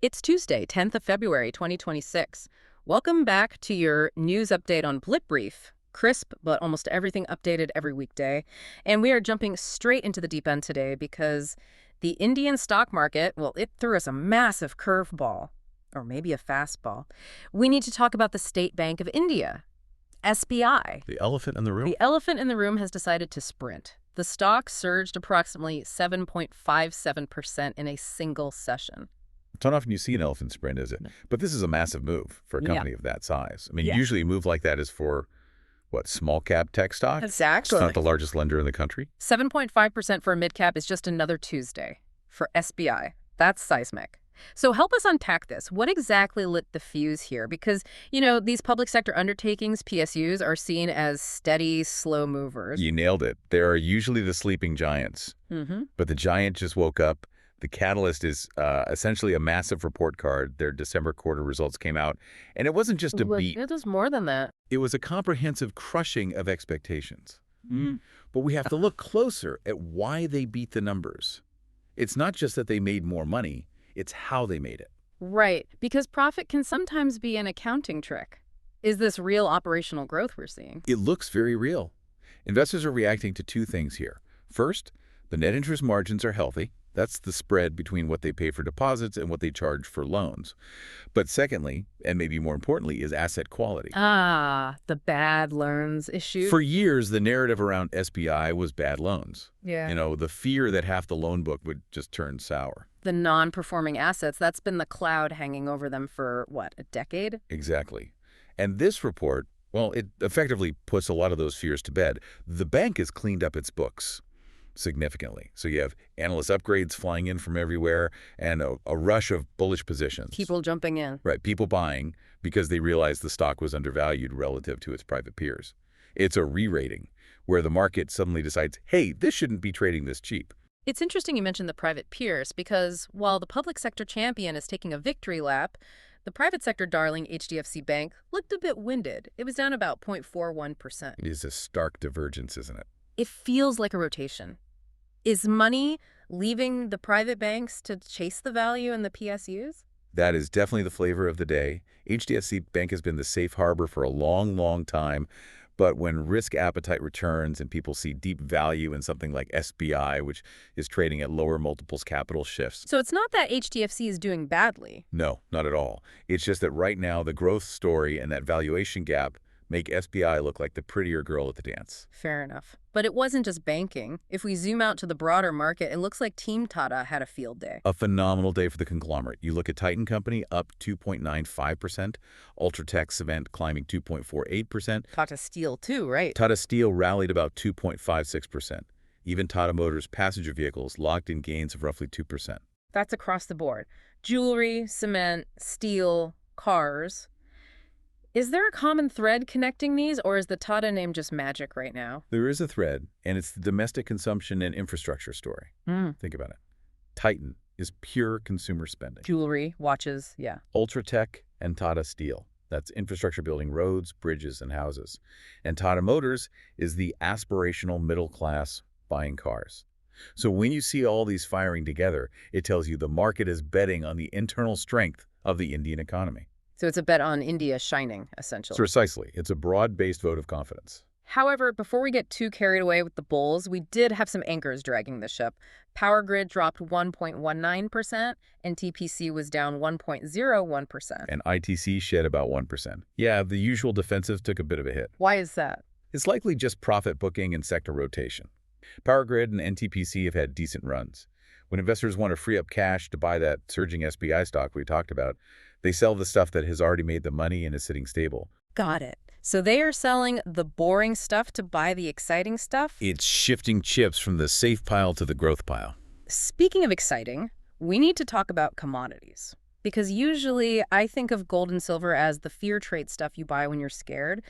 It's Tuesday, 10th of February, 2026. Welcome back to your news update on Blip Brief. Crisp, but almost everything updated every weekday. And we are jumping straight into the deep end today because the Indian stock market, well, it threw us a massive curveball, or maybe a fastball. We need to talk about the State Bank of India, SBI. The elephant in the room? The elephant in the room has decided to sprint. The stock surged approximately 7.57% in a single session. It's not often you see an elephant sprint, is it? No. But this is a massive move for a Yeah. company of that size. I mean, Yeah. usually a move like that is for, what, small cap tech stock? Exactly. It's not the largest lender in the country. 7.5% for a mid-cap is just another Tuesday. For SBI, that's seismic. So help us unpack this. What exactly lit the fuse here? Because, these public sector undertakings, PSUs, are seen as steady, slow movers. You nailed it. They are usually the sleeping giants. But the giant just woke up. The catalyst is essentially a massive report card. Their December quarter results came out. And it wasn't just a beat. It was more than that. It was a comprehensive crushing of expectations. But we have to look closer at why they beat the numbers. It's not just that they made more money. It's how they made it. Right, because profit can sometimes be an accounting trick. Is this real operational growth we're seeing? It looks very real. Investors are reacting to two things here. First, the net interest margins are healthy. That's the spread between what they pay for deposits and what they charge for loans. But secondly, and maybe more importantly, is asset quality. The bad loans issue. For years, the narrative around SBI was bad loans. Yeah. The fear that half the loan book would just turn sour. The non-performing assets, that's been the cloud hanging over them for, what, a decade? Exactly. And this report, well, it effectively puts a lot of those fears to bed. The bank has cleaned up its books significantly. So you have analyst upgrades flying in from everywhere and a rush of bullish positions. People jumping in. Right, people buying because they realized the stock was undervalued relative to its private peers. It's a re-rating where the market suddenly decides, hey, this shouldn't be trading this cheap. It's interesting you mentioned the private peers because while the public sector champion is taking a victory lap, the private sector darling HDFC Bank looked a bit winded. It was down about 0.41%. It is a stark divergence, isn't it? It feels like a rotation. Is money leaving the private banks to chase the value in the PSUs? That is definitely the flavor of the day. HDFC Bank has been the safe harbor for a long, long time. But when risk appetite returns and people see deep value in something like SBI, which is trading at lower multiples, capital shifts. So it's not that HDFC is doing badly. No, not at all. It's just that right now the growth story and that valuation gap make SBI look like the prettier girl at the dance. Fair enough. But it wasn't just banking. If we zoom out to the broader market, it looks like Team Tata had a field day. A phenomenal day for the conglomerate. You look at Titan Company up 2.95%, Ultratech Cement climbing 2.48%. Tata Steel too, right? Tata Steel rallied about 2.56%. Even Tata Motors passenger vehicles locked in gains of roughly 2%. That's across the board. Jewelry, cement, steel, cars. Is there a common thread connecting these, or is the Tata name just magic right now? There is a thread, and it's the domestic consumption and infrastructure story. Think about it. Titan is pure consumer spending. Jewelry, watches, yeah. Ultratech and Tata Steel. That's infrastructure building roads, bridges, and houses. And Tata Motors is the aspirational middle class buying cars. So when you see all these firing together, it tells you the market is betting on the internal strength of the Indian economy. So it's a bet on India shining, essentially. Precisely. It's a broad-based vote of confidence. However, before we get too carried away with the bulls, we did have some anchors dragging the ship. Power Grid dropped 1.19%, and TPC was down 1.01%. And ITC shed about 1%. Yeah, the usual defensive took a bit of a hit. Why is that? It's likely just profit booking and sector rotation. Power Grid and NTPC have had decent runs. When investors want to free up cash to buy that surging SBI stock we talked about, they sell the stuff that has already made the money and is sitting stable. Got it. So they are selling the boring stuff to buy the exciting stuff? It's shifting chips from the safe pile to the growth pile. Speaking of exciting, we need to talk about commodities. Because usually I think of gold and silver as the fear trade stuff you buy when you're scared.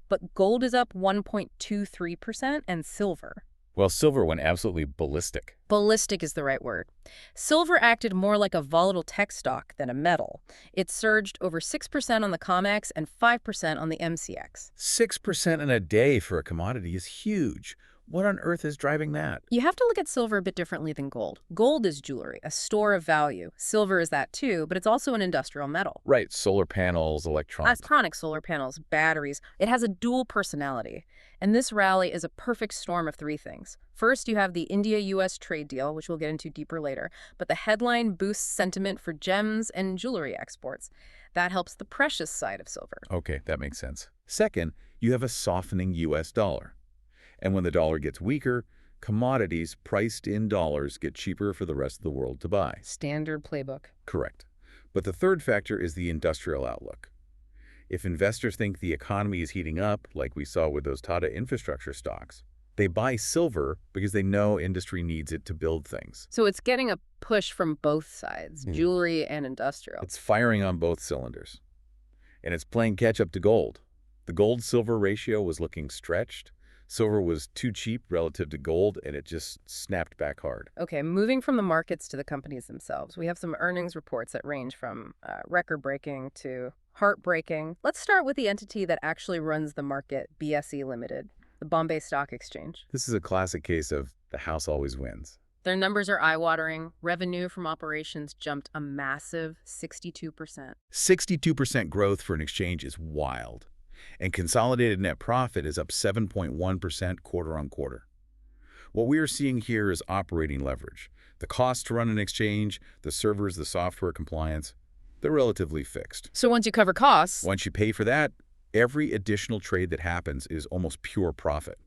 But gold is up 1.23% and silver. Well, silver went absolutely ballistic. Ballistic is the right word. Silver acted more like a volatile tech stock than a metal. It surged over 6% on the COMEX and 5% on the MCX. 6% in a day for a commodity is huge. What on earth is driving that? You have to look at silver a bit differently than gold. Gold is jewelry, a store of value. Silver is that too, but it's also an industrial metal. Right, solar panels, electronics. Electronic solar panels, batteries. It has a dual personality. And this rally is a perfect storm of three things. First, you have the India-US trade deal, which we'll get into deeper later, but the headline boosts sentiment for gems and jewelry exports. That helps the precious side of silver. Okay, that makes sense. Second, you have a softening U.S. dollar. And when the dollar gets weaker, commodities priced in dollars get cheaper for the rest of the world to buy. Standard playbook. Correct. But the third factor is the industrial outlook. If investors think the economy is heating up, like we saw with those Tata infrastructure stocks, they buy silver because they know industry needs it to build things. So it's getting a push from both sides, jewelry and industrial. It's firing on both cylinders. And it's playing catch-up to gold. The gold-silver ratio was looking stretched. Silver was too cheap relative to gold, and it just snapped back hard. Okay, moving from the markets to the companies themselves, we have some earnings reports that range from record-breaking to heartbreaking. Let's start with the entity that actually runs the market, BSE Limited, the Bombay Stock Exchange. This is a classic case of the house always wins. Their numbers are eye-watering. Revenue from operations jumped a massive 62%. 62% growth for an exchange is wild. And consolidated net profit is up 7.1% quarter-on-quarter. What we are seeing here is operating leverage. The cost to run an exchange, the servers, the software compliance, they're relatively fixed. So once you cover costs, Once you pay for that, every additional trade that happens is almost pure profit.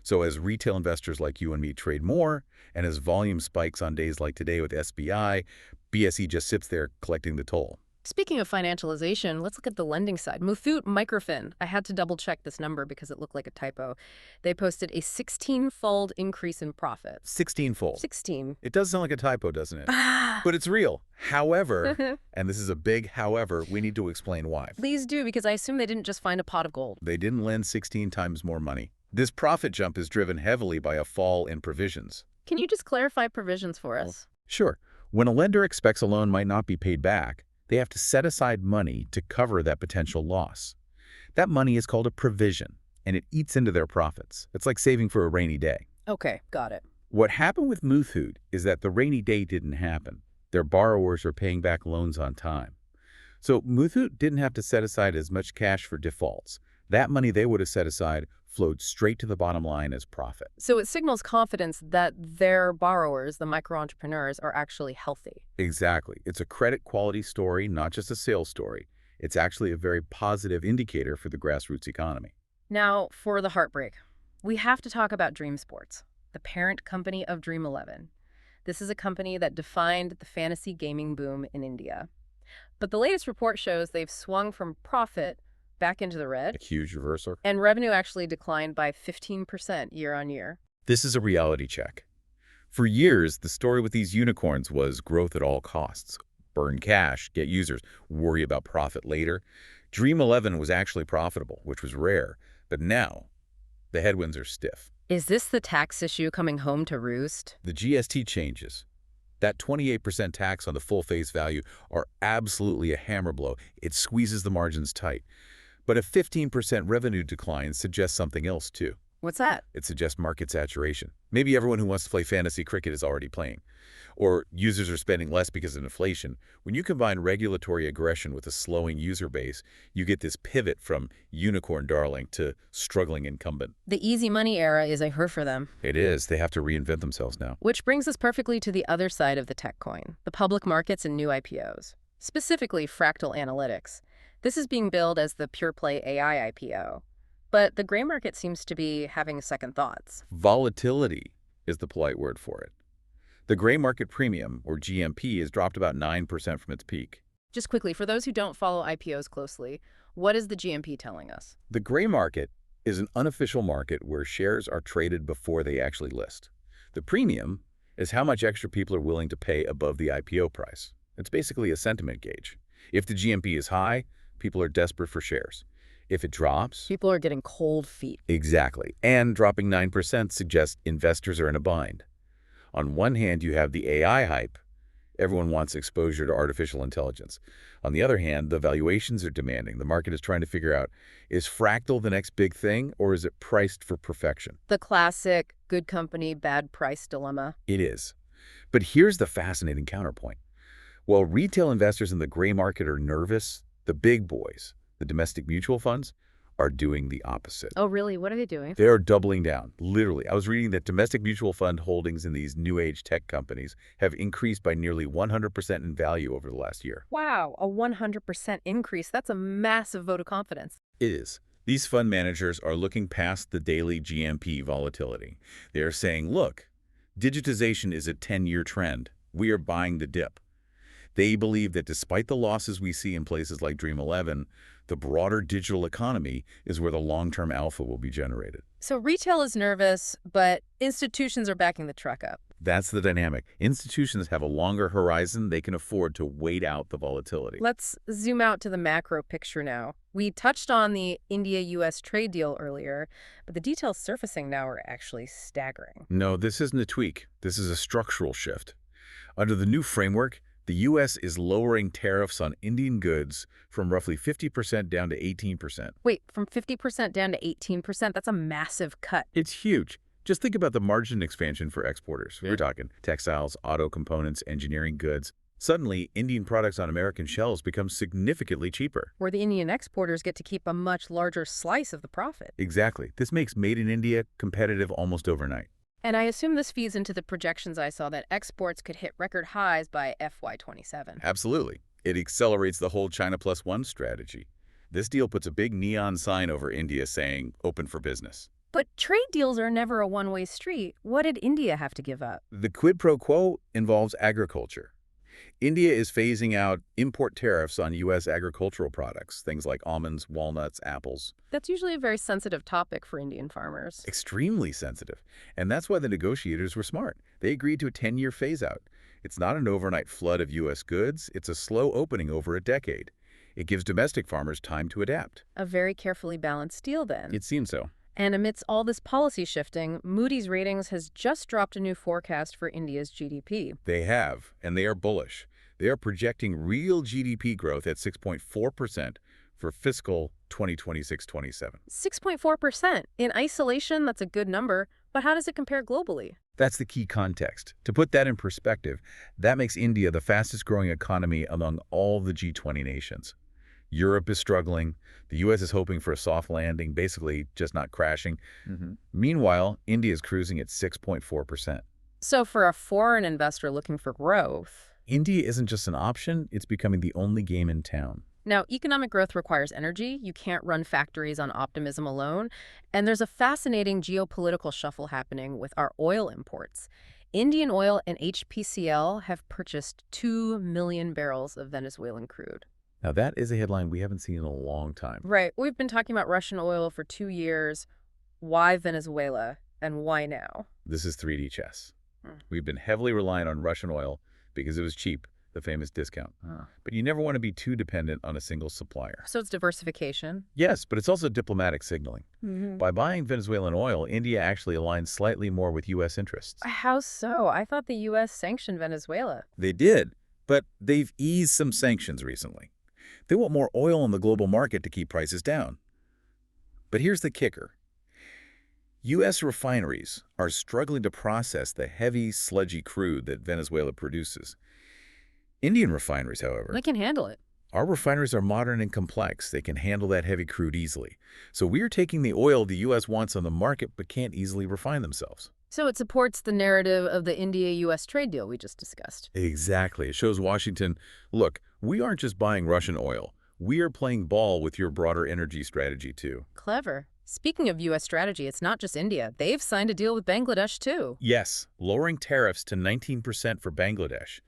So as retail investors like you and me trade more, and as volume spikes on days like today with SBI, BSE just sits there collecting the toll. speaking of financialization, let's look at the lending side. Muthoot Microfin. I had to double-check this number because it looked like a typo. They posted a 16-fold increase in profit. 16-fold. 16. It does sound like a typo, doesn't it? Ah. But it's real. However, and this is a big however, we need to explain why. Please do, because I assume they didn't just find a pot of gold. They didn't lend 16 times more money. This profit jump is driven heavily by a fall in provisions. Can you just clarify provisions for us? Sure, when a lender expects a loan might not be paid back, they have to set aside money to cover that potential loss. That money is called a provision, and it eats into their profits. It's like saving for a rainy day. Okay, got it. What happened with Muthoot is that the rainy day didn't happen. Their borrowers are paying back loans on time. So Muthoot didn't have to set aside as much cash for defaults. That money they would have set aside flowed straight to the bottom line as profit. So it signals confidence that their borrowers, the micro-entrepreneurs, are actually healthy. Exactly. It's a credit quality story, not just a sales story. It's actually a very positive indicator for the grassroots economy. Now, for the heartbreak, we have to talk about Dream Sports, the parent company of Dream 11. This is a company that defined the fantasy gaming boom in India. But the latest report shows they've swung from profit back into the red, A huge reversal. and revenue actually declined by 15% year on year. This is a reality check. For years, the story with these unicorns was growth at all costs. Burn cash, get users, worry about profit later. Dream 11 was actually profitable, which was rare. But now, the headwinds are stiff. Is this the tax issue coming home to roost? The GST changes. That 28% tax on the full face value are absolutely a hammer blow. It squeezes the margins tight. But a 15% revenue decline suggests something else, too. What's that? It suggests market saturation. Maybe everyone who wants to play fantasy cricket is already playing. Or users are spending less because of inflation. When you combine regulatory aggression with a slowing user base, you get this pivot from unicorn darling to struggling incumbent. The easy money era is over for them. It is. They have to reinvent themselves now. Which brings us perfectly to the other side of the tech coin, the public markets and new IPOs, specifically Fractal Analytics. This is being billed as the pure-play AI IPO. But the gray market seems to be having second thoughts. Volatility is the polite word for it. The gray market premium, or GMP, has dropped about 9% from its peak. Just quickly, for those who don't follow IPOs closely, what is the GMP telling us? The gray market is an unofficial market where shares are traded before they actually list. The premium is how much extra people are willing to pay above the IPO price. It's basically a sentiment gauge. If the GMP is high, people are desperate for shares. If it drops... People are getting cold feet. Exactly. And dropping 9% suggests investors are in a bind. On one hand, you have the AI hype, Everyone wants exposure to artificial intelligence. On the other hand, the valuations are demanding. The market is trying to figure out, is fractal the next big thing, or is it priced for perfection? The classic good company, bad price dilemma. It is. But here's the fascinating counterpoint. While retail investors in the gray market are nervous, the big boys, the domestic mutual funds, are doing the opposite. Oh, really? What are they doing? They are doubling down, literally. I was reading that domestic mutual fund holdings in these new age tech companies have increased by nearly 100% in value over the last year. Wow, a 100% increase. That's a massive vote of confidence. It is. These fund managers are looking past the daily GMP volatility. They are saying, look, digitization is a 10-year trend. We are buying the dip. They believe that despite the losses we see in places like Dream 11, the broader digital economy is where the long-term alpha will be generated. So retail is nervous, but institutions are backing the truck up. That's the dynamic. Institutions have a longer horizon. They can afford to wait out the volatility. Let's zoom out to the macro picture now. We touched on the India-US trade deal earlier, but the details surfacing now are actually staggering. No, this isn't a tweak. This is a structural shift. Under the new framework, the U.S. is lowering tariffs on Indian goods from roughly 50% down to 18%. Wait, from 50% down to 18%? That's a massive cut. It's huge. Just think about the margin expansion for exporters. We're talking textiles, auto components, engineering goods. Suddenly, Indian products on American shelves become significantly cheaper. Where the Indian exporters get to keep a much larger slice of the profit. Exactly. This makes Made in India competitive almost overnight. And I assume this feeds into the projections I saw that exports could hit record highs by FY27. Absolutely. It accelerates the whole China Plus One strategy. This deal puts a big neon sign over India saying, open for business. But trade deals are never a one-way street. What did India have to give up? The quid pro quo involves agriculture. India is phasing out import tariffs on U.S. agricultural products, things like almonds, walnuts, apples. That's usually a very sensitive topic for Indian farmers. Extremely sensitive. And that's why the negotiators were smart. They agreed to a 10-year phase-out. It's not an overnight flood of U.S. goods. It's a slow opening over a decade. It gives domestic farmers time to adapt. A very carefully balanced deal, then. It seems so. And amidst all this policy shifting, Moody's Ratings has just dropped a new forecast for India's GDP. They have, and they are bullish. They are projecting real GDP growth at 6.4% for fiscal 2026-27. 6.4%. In isolation, that's a good number, but how does it compare globally? That's the key context. To put that in perspective, that makes India the fastest growing economy among all the G20 nations. Europe is struggling. The U.S. is hoping for a soft landing, basically just not crashing. Meanwhile, India is cruising at 6.4%. So for a foreign investor looking for growth... India isn't just an option, it's becoming the only game in town. Now, economic growth requires energy. You can't run factories on optimism alone. And there's a fascinating geopolitical shuffle happening with our oil imports. Indian Oil and HPCL have purchased 2 million barrels of Venezuelan crude. Now, that is a headline we haven't seen in a long time. Right. We've been talking about Russian oil for 2 years. Why Venezuela and why now? This is 3D chess. We've been heavily reliant on Russian oil because it was cheap, the famous discount. But you never want to be too dependent on a single supplier. So it's diversification? Yes, but it's also diplomatic signaling. By buying Venezuelan oil, India actually aligns slightly more with U.S. interests. How so? I thought the U.S. sanctioned Venezuela. They did, but they've eased some sanctions recently. They want more oil on the global market to keep prices down. But here's the kicker. U.S. refineries are struggling to process the heavy, sludgy crude that Venezuela produces. Indian refineries, however, They can handle it. our refineries are modern and complex. They can handle that heavy crude easily. So we're taking the oil the U.S. wants on the market but can't easily refine themselves. So it supports the narrative of the India-U.S. trade deal we just discussed. Exactly. It shows Washington, look, we aren't just buying Russian oil. We are playing ball with your broader energy strategy, too. Clever. Speaking of U.S. strategy, it's not just India. They've signed a deal with Bangladesh, too. Yes, lowering tariffs to 19% for Bangladesh.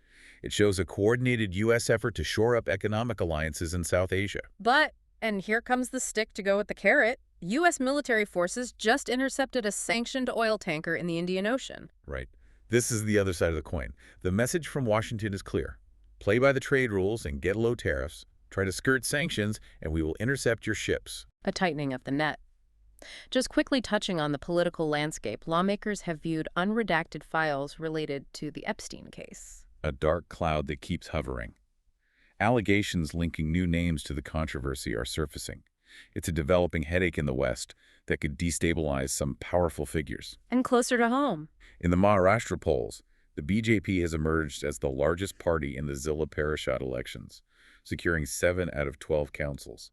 It shows a coordinated U.S. effort to shore up economic alliances in South Asia. But, and here comes the stick to go with the carrot, U.S. military forces just intercepted a sanctioned oil tanker in the Indian Ocean. Right. This is the other side of the coin. The message from Washington is clear. Play by the trade rules and get low tariffs. Try to skirt sanctions, and we will intercept your ships. A tightening of the net. Just quickly touching on the political landscape, lawmakers have viewed unredacted files related to the Epstein case. a dark cloud that keeps hovering. Allegations linking new names to the controversy are surfacing. It's a developing headache in the West that could destabilize some powerful figures. And closer to home. In the Maharashtra polls, the BJP has emerged as the largest party in the Zilla Parishad elections, securing 7 out of 12 councils.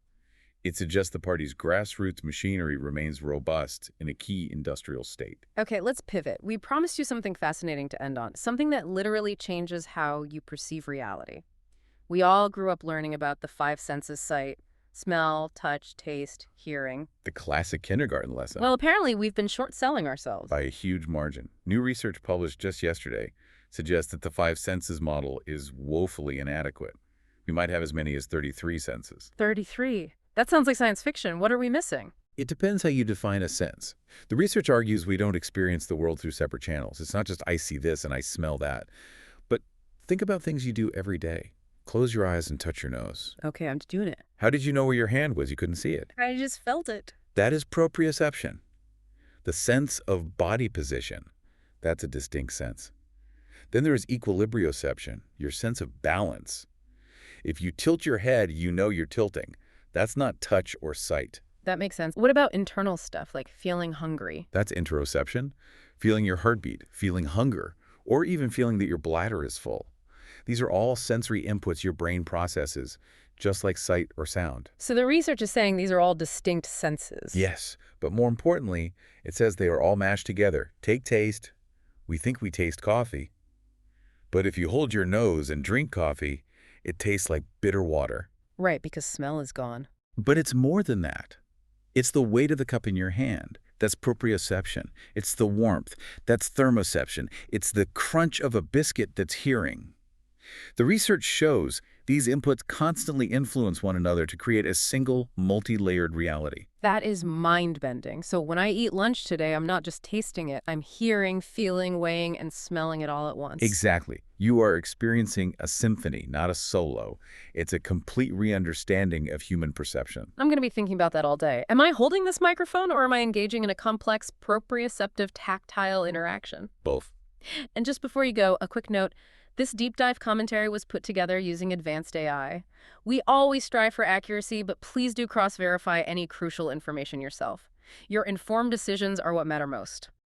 It suggests the party's grassroots machinery remains robust in a key industrial state. Okay, let's pivot. We promised you something fascinating to end on, something that literally changes how you perceive reality. We all grew up learning about the five senses sight, smell, touch, taste, hearing. The classic kindergarten lesson. Well, apparently we've been short-selling ourselves. By a huge margin. New research published just yesterday suggests that the five senses model is woefully inadequate. We might have as many as 33 senses. 33. That sounds like science fiction. What are we missing? It depends how you define a sense. The research argues we don't experience the world through separate channels. It's not just I see this and I smell that. But think about things you do every day. Close your eyes and touch your nose. Okay, I'm doing it. How did you know where your hand was? You couldn't see it. I just felt it. That is proprioception. The sense of body position. That's a distinct sense. Then there is equilibrioception, your sense of balance. If you tilt your head, you know you're tilting. That's not touch or sight. That makes sense. What about internal stuff, like feeling hungry? That's interoception, feeling your heartbeat, feeling hunger, or even feeling that your bladder is full. These are all sensory inputs your brain processes, just like sight or sound. So the research is saying these are all distinct senses. Yes, but more importantly, it says they are all mashed together. Take taste. We think we taste coffee. But if you hold your nose and drink coffee, it tastes like bitter water. Right, because smell is gone. But it's more than that. It's the weight of the cup in your hand. That's proprioception. It's the warmth. That's thermoception. It's the crunch of a biscuit that's hearing. The research shows these inputs constantly influence one another to create a single, multi-layered reality. That is mind-bending. So when I eat lunch today, I'm not just tasting it. I'm hearing, feeling, weighing, and smelling it all at once. Exactly. You are experiencing a symphony, not a solo. It's a complete re-understanding of human perception. I'm going to be thinking about that all day. Am I holding this microphone, or am I engaging in a complex proprioceptive tactile interaction? Both. And just before you go, a quick note. This deep dive commentary was put together using advanced AI. We always strive for accuracy, but please do cross-verify any crucial information yourself. Your informed decisions are what matter most.